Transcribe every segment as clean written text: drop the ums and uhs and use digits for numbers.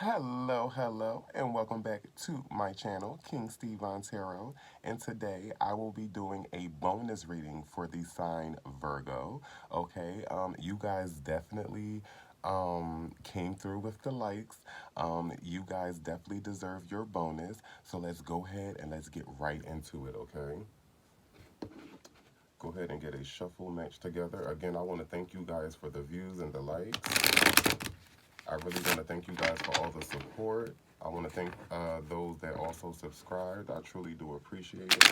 Hello, and welcome back to my channel, King Steve on Tarot. And today I will be doing a bonus reading for the sign Virgo. Okay, you guys definitely came through with the likes. You guys definitely deserve your bonus. So let's go ahead and let's get right into it, okay? Go ahead and get a shuffle match together. Again, I want to thank you guys for the views and the likes. I really want to thank you guys for all the support. I want to thank those that also subscribed. I truly do appreciate it.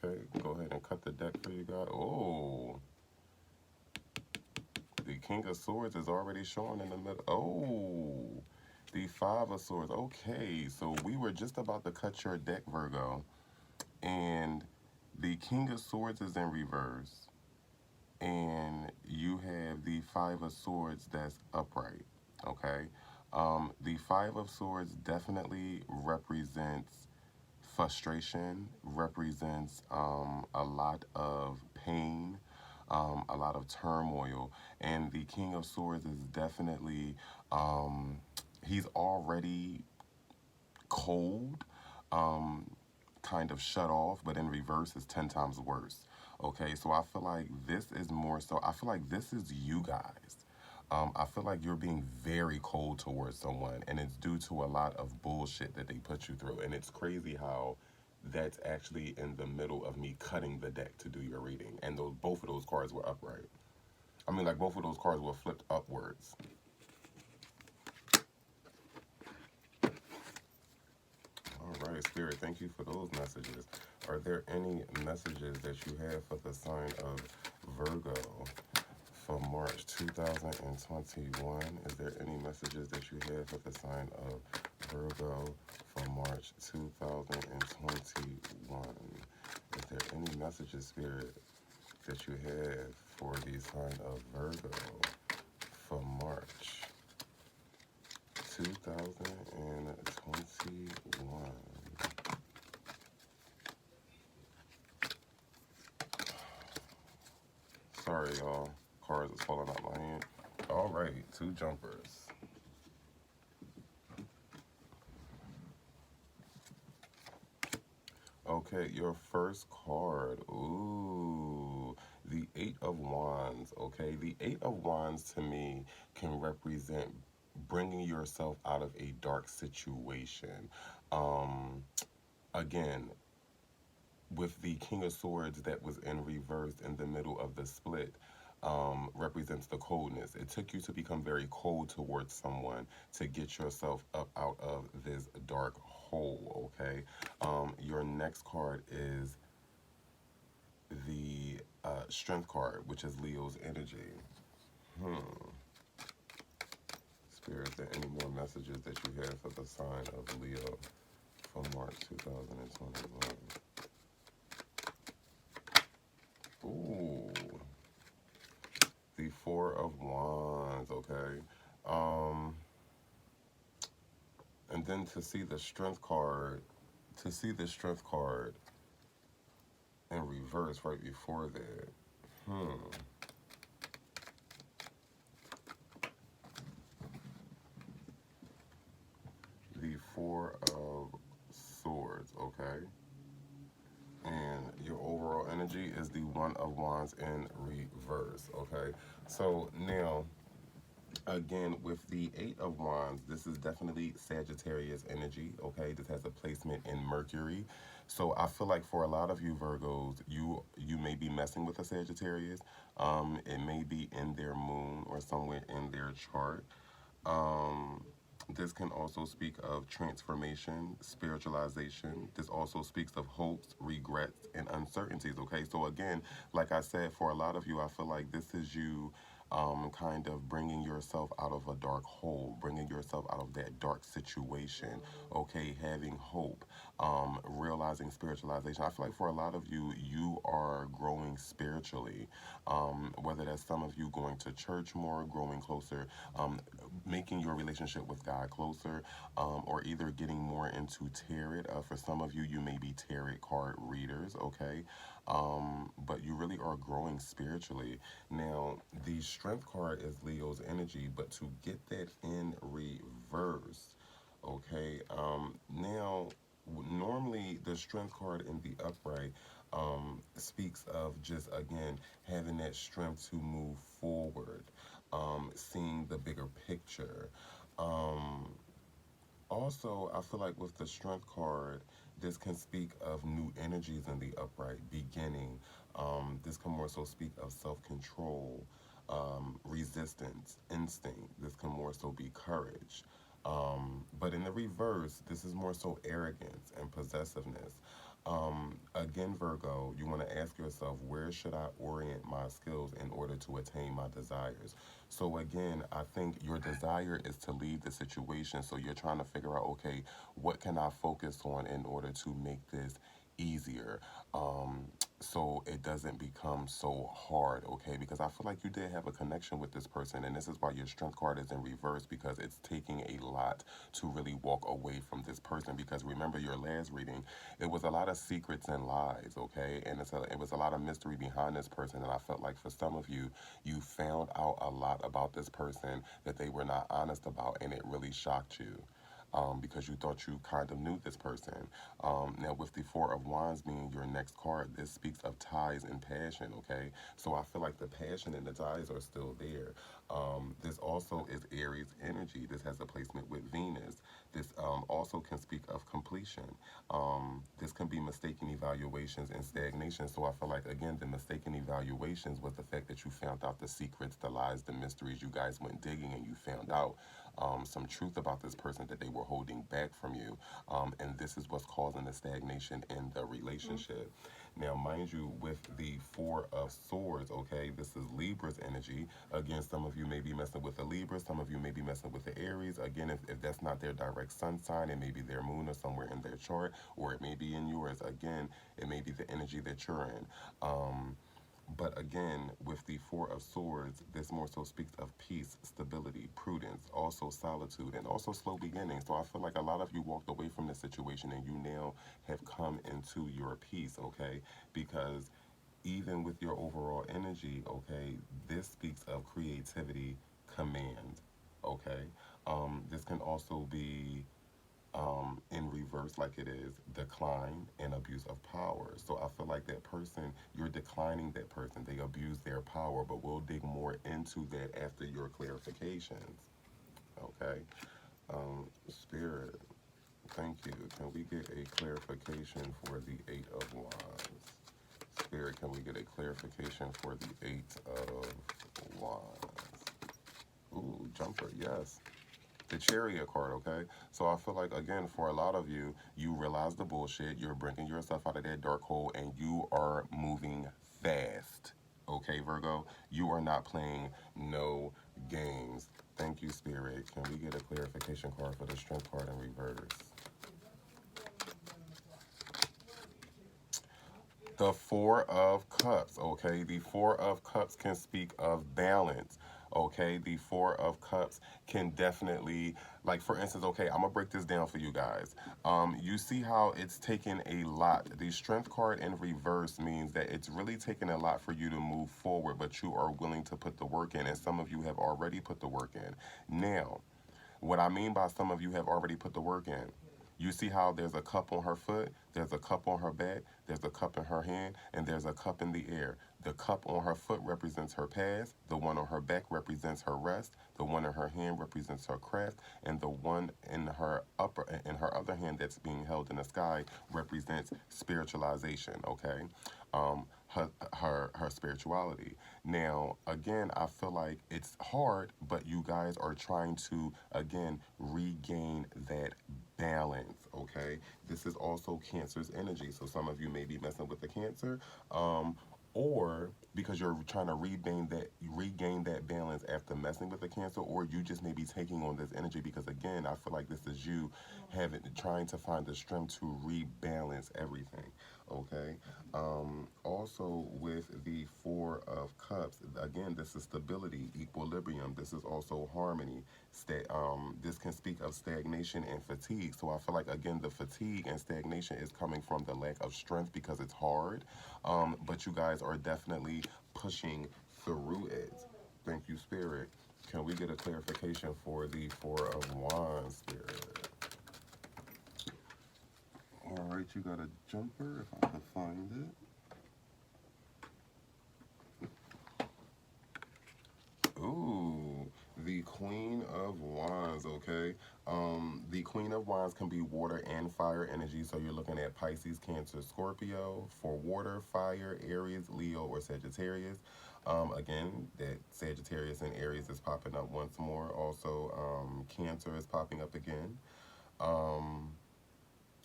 Okay, go ahead and cut the deck for you guys. Oh, the King of Swords is already showing in the middle. Oh, the Five of Swords. Okay, so we were just about to cut your deck, Virgo. And the King of Swords is in reverse. And you have the Five of Swords that's upright, okay? The Five of Swords definitely represents frustration, represents a lot of pain, a lot of turmoil, and the King of Swords is definitely, he's already cold, kind of shut off, but in reverse is 10 times worse. Okay, so I feel like this is more so, I feel like this is you guys. I feel like you're being very cold towards someone, and it's due to a lot of bullshit that they put you through. And it's crazy how that's actually in the middle of me cutting the deck to do your reading, and those both of those cards were upright. I mean, like both of those cards were flipped upwards. All right, Spirit, thank you for those messages. Are there any messages that you have for the sign of Virgo for March 2021? Is there any messages that you have for the sign of Virgo for March 2021? Is there any messages, Spirit, that you have for the sign of Virgo for March 2021? Sorry, y'all. Cards is falling out my hand. All right, two jumpers. Okay, your first card. Ooh, the Eight of Wands. Okay, the Eight of Wands to me can represent bringing yourself out of a dark situation. Again, with the King of Swords that was in reverse in the middle of the split, represents the coldness. It took you to become very cold towards someone to get yourself up out of this dark hole, okay? Your next card is the Strength card, which is Leo's energy. Spirit, is there any more messages that you have for the sign of Leo for March 2021? Ooh, the Four of Wands, okay? And then to see the Strength card, in reverse right before that. The Four of Swords, okay? And your overall energy is the One of Wands in reverse, okay? So now, again, with the Eight of Wands, this is definitely Sagittarius energy, okay? This has a placement in Mercury. So I feel like for a lot of you Virgos, you may be messing with a Sagittarius. It may be in their moon or somewhere in their chart. This can also speak of transformation, spiritualization. This also speaks of hopes, regrets, and uncertainties, okay? So again, like I said, for a lot of you, I feel like this is you kind of bringing yourself out of a dark hole, bringing yourself out of that dark situation, okay, having hope, realizing spiritualization. I feel like for a lot of you, you are growing spiritually, whether that's some of you going to church more, growing closer, making your relationship with God closer, or either getting more into tarot. For some of you, you may be tarot card readers, okay? But you really are growing spiritually. Now, the strength card is Leo's energy, but to get that in reverse, okay? Now, normally the strength card in the upright speaks of just, again, having that strength to move forward, seeing the bigger picture. Um, Also, I feel like with the strength card, this can speak of new energies in the upright beginning. This can more so speak of self control, resistance, instinct. This can more so be courage. But in the reverse, this is more so arrogance and possessiveness. Again, Virgo, you want to ask yourself, where should I orient my skills in order to attain my desires? So again, I think your desire is to leave the situation. So you're trying to figure out, okay, what can I focus on in order to make this easier? Um, so it doesn't become so hard, okay? Because I feel like you did have a connection with this person, and this is why your strength card is in reverse, because it's taking a lot to really walk away from this person. Because remember your last reading, it was a lot of secrets and lies, okay? And it was a lot of mystery behind this person, and I felt like for some of you, you found out a lot about this person that they were not honest about, and it really shocked you. Because you thought you kind of knew this person. Now, with the Four of Wands being your next card, this speaks of ties and passion, okay? So I feel like the passion and the ties are still there. This also is Aries energy. This has a placement with Venus. This also can speak of completion. This can be mistaken evaluations and stagnation. So I feel like, again, the mistaken evaluations was the fact that you found out the secrets, the lies, the mysteries. You guys went digging and you found out some truth about this person that they were holding back from you. And this is what's causing the stagnation in the relationship. Now, mind you, with the Four of Swords, okay, this is Libra's energy. Again, some of you may be messing with the Libra, some of you may be messing with the Aries. Again, if that's not their direct sun sign, it may be their moon or somewhere in their chart, or it may be in yours. Again, it may be the energy that you're in. But again, with the Four of Swords, this more so speaks of peace, stability, prudence, also solitude, and also slow beginnings. So I feel like a lot of you walked away from this situation and you now have come into your peace, okay? Because even with your overall energy, okay, this speaks of creativity, command, okay? This can also be in reverse, like it is decline and abuse of power. So I feel like that person, you're declining that person. They abuse their power, but we'll dig more into that after your clarifications. Okay. Spirit, thank you. Can we get a clarification for the Eight of Wands? Spirit, can we get a clarification for the Eight of Wands? Ooh, jumper, yes. The Chariot card, okay? So I feel like, again, for a lot of you, you realize the bullshit, you're bringing yourself out of that dark hole, and you are moving fast, okay, Virgo? You are not playing no games. Thank you, Spirit. Can we get a clarification card for the Strength card in reverse? The Four of Cups, okay? The Four of Cups can speak of balance, okay? The Four of Cups can definitely, like for instance, okay, I'm gonna break this down for you guys. You see how it's taken a lot. The Strength card in reverse means that it's really taken a lot for you to move forward, but you are willing to put the work in, and some of you have already put the work in. Now, what I mean by some of you have already put the work in, you see how there's a cup on her foot, there's a cup on her back, there's a cup in her hand, and there's a cup in the air. The cup on her foot represents her past, the one on her back represents her rest, the one in her hand represents her craft, and the one in her other hand that's being held in the sky represents spiritualization, okay? Her spirituality. Now, again, I feel like it's hard, but you guys are trying to, again, regain that balance, okay? This is also Cancer's energy, so some of you may be messing with the Cancer, or because you're trying to regain that balance after messing with the Cancer, or you just may be taking on this energy because again, I feel like this is you having trying to find the strength to rebalance everything. Okay. Also with the Four of Cups, again, this is stability, equilibrium. This is also harmony. This can speak of stagnation and fatigue. So I feel like again, the fatigue and stagnation is coming from the lack of strength because it's hard. But you guys are definitely pushing through it. Thank you, Spirit. Can we get a clarification for the Four of Wands, Spirit? All right, you got a jumper if I can find it. Ooh, the Queen of Wands, okay? The Queen of Wands can be water and fire energy, so you're looking at Pisces, Cancer, Scorpio. For water, fire, Aries, Leo, or Sagittarius. Again, that Sagittarius and Aries is popping up once more. Also, Cancer is popping up again. Um,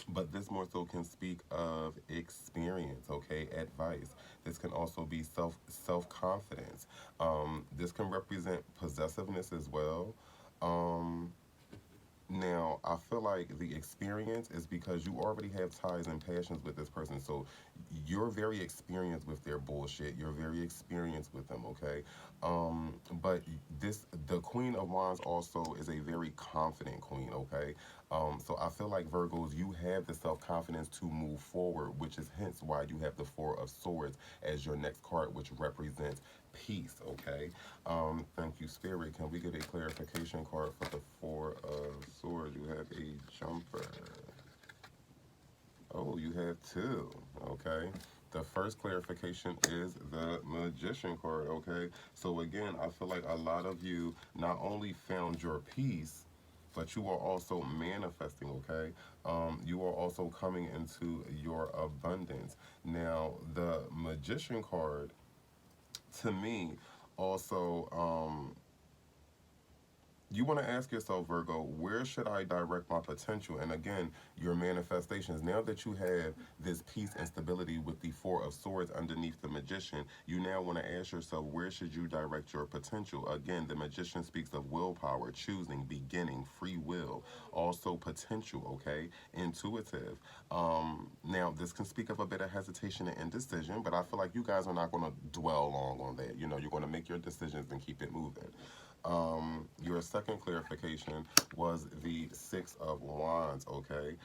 but this more so can speak of experience, okay, advice. This can also be self confidence. This can represent possessiveness as well. um Now, I feel like the experience is because you already have ties and passions with this person. So you're very experienced with their bullshit. You're very experienced with them, okay? But the Queen of Wands also is a very confident queen, okay? So I feel like Virgos, you have the self-confidence to move forward, which is hence why you have the Four of Swords as your next card, which represents peace, okay? Thank you, Spirit. Can we get a clarification card for the Four of Swords? You have a jumper. Oh, you have two. Okay. The first clarification is the Magician card. Okay. So again, I feel like a lot of you not only found your peace, but you are also manifesting. Okay. You are also coming into your abundance. Now, the Magician card, to me, also, you want to ask yourself, Virgo, where should I direct my potential? And again, your manifestations. Now that you have this peace and stability with the Four of Swords underneath the Magician, you now want to ask yourself, where should you direct your potential? Again, the Magician speaks of willpower, choosing, beginning, free will, also potential, okay? Intuitive. Now, this can speak of a bit of hesitation and indecision, but I feel like you guys are not going to dwell long on that. You know, you're going to make your decisions and keep it moving. Your second clarification was the Six of Wands. Okay.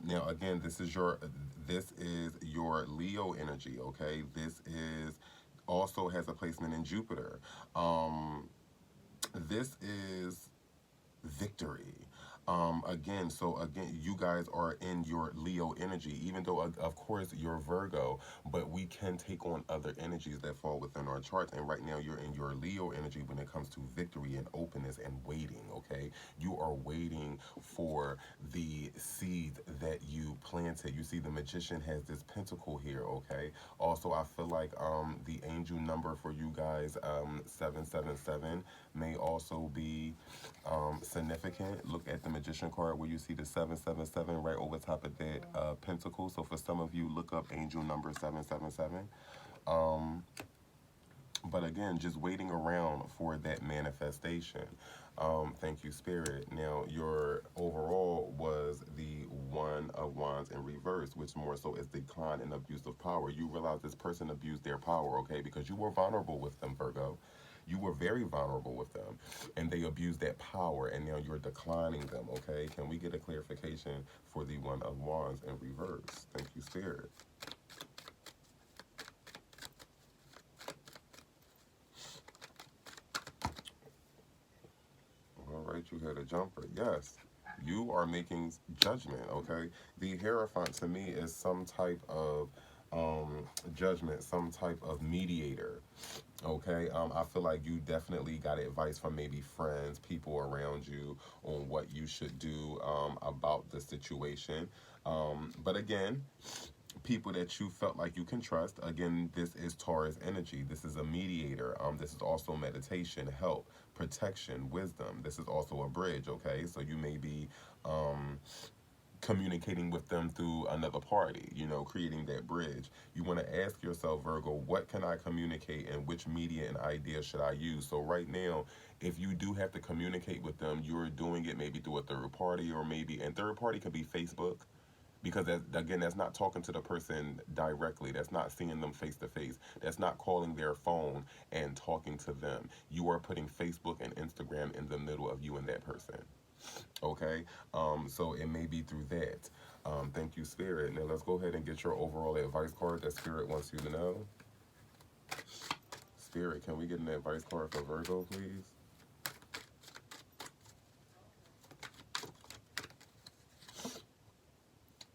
Now again, this is your Leo energy. Okay. This is also has a placement in Jupiter. This is victory. So again, you guys are in your Leo energy, even though, of course, you're Virgo, but we can take on other energies that fall within our charts. And right now, you're in your Leo energy when it comes to victory and openness and waiting, okay? You are waiting for the seed that you planted. You see, the Magician has this pentacle here, okay? Also, I feel like the angel number for you guys, 777, may also be significant. Look at the Magician card where you see the 777 right over top of that pentacle. So for some of you, look up angel number 777. Um, but again, just waiting around for that manifestation. Thank you, Spirit. Now, your overall was the One of Wands in reverse, which more so is decline and abuse of power. You realize this person abused their power, okay, because you were vulnerable with them, Virgo. You were very vulnerable with them, and they abused that power, and now you're declining them, okay? Can we get a clarification for the One of Wands in reverse? Thank you, Spirit. All right, you had a jumper. Yes, you are making judgment, okay? The Hierophant to me is some type of judgment, some type of mediator, okay? I feel like you definitely got advice from maybe friends, people around you on what you should do about the situation. But again, people that you felt like you can trust. Again, this is Taurus energy. This is a mediator. This is also meditation, help, protection, wisdom. This is also a bridge, okay? So you may be communicating with them through another party, you know, creating that bridge. You want to ask yourself, Virgo, what can I communicate and which media and idea should I use? So right now, if you do have to communicate with them, you're doing it maybe through a third party, or maybe, and third party could be Facebook, because that, again, that's not talking to the person directly, that's not seeing them face to face, that's not calling their phone and talking to them. You are putting Facebook and Instagram in the middle of you and that person. Okay, so it may be through that. Thank you, Spirit. Now let's go ahead and get your overall advice card that Spirit wants you to know. Spirit, can we get an advice card for Virgo, please?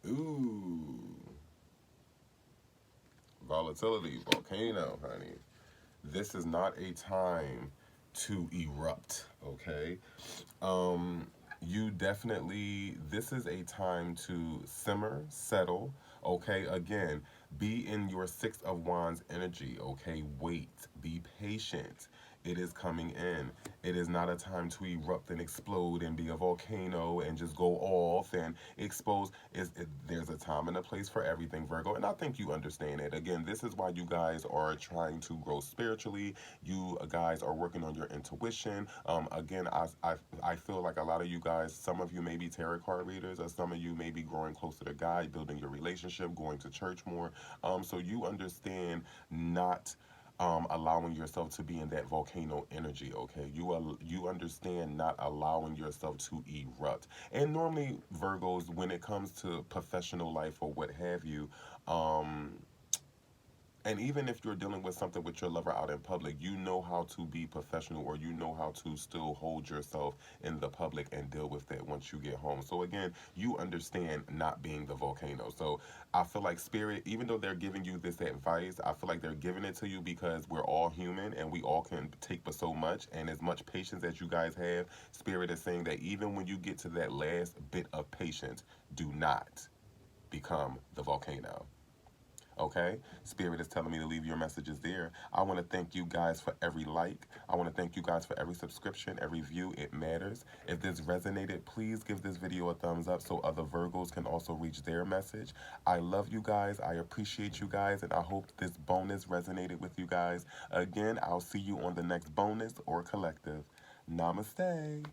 Ooh, volatility, volcano, honey. This is not a time to erupt, okay? You definitely, this is a time to simmer, settle, okay? Again, be in your Six of Wands energy, okay? Wait, be patient. It is coming in. It is not a time to erupt and explode and be a volcano and just go off and expose. There's a time and a place for everything, Virgo, and I think you understand it. Again, this is why you guys are trying to grow spiritually. You guys are working on your intuition. Again, I feel like a lot of you guys, some of you may be tarot card readers, or some of you may be growing closer to God, building your relationship, going to church more. So you understand not allowing yourself to be in that volcano energy. Okay, you understand not allowing yourself to erupt. And normally, Virgos, when it comes to professional life or what have you, um, and even if you're dealing with something with your lover out in public, you know how to be professional, or you know how to still hold yourself in the public and deal with that once you get home. So again, you understand not being the volcano. So I feel like Spirit, even though they're giving you this advice, I feel like they're giving it to you because we're all human and we all can take but so much. And as much patience as you guys have, Spirit is saying that even when you get to that last bit of patience, do not become the volcano. Okay, Spirit is telling me to leave your messages there. I want to thank you guys for every like. I want to thank you guys for every subscription, every view. It matters. If this resonated, please give this video a thumbs up so other Virgos can also reach their message. I love you guys. I appreciate you guys, and I hope this bonus resonated with you guys. Again, I'll see you on the next bonus or collective. Namaste.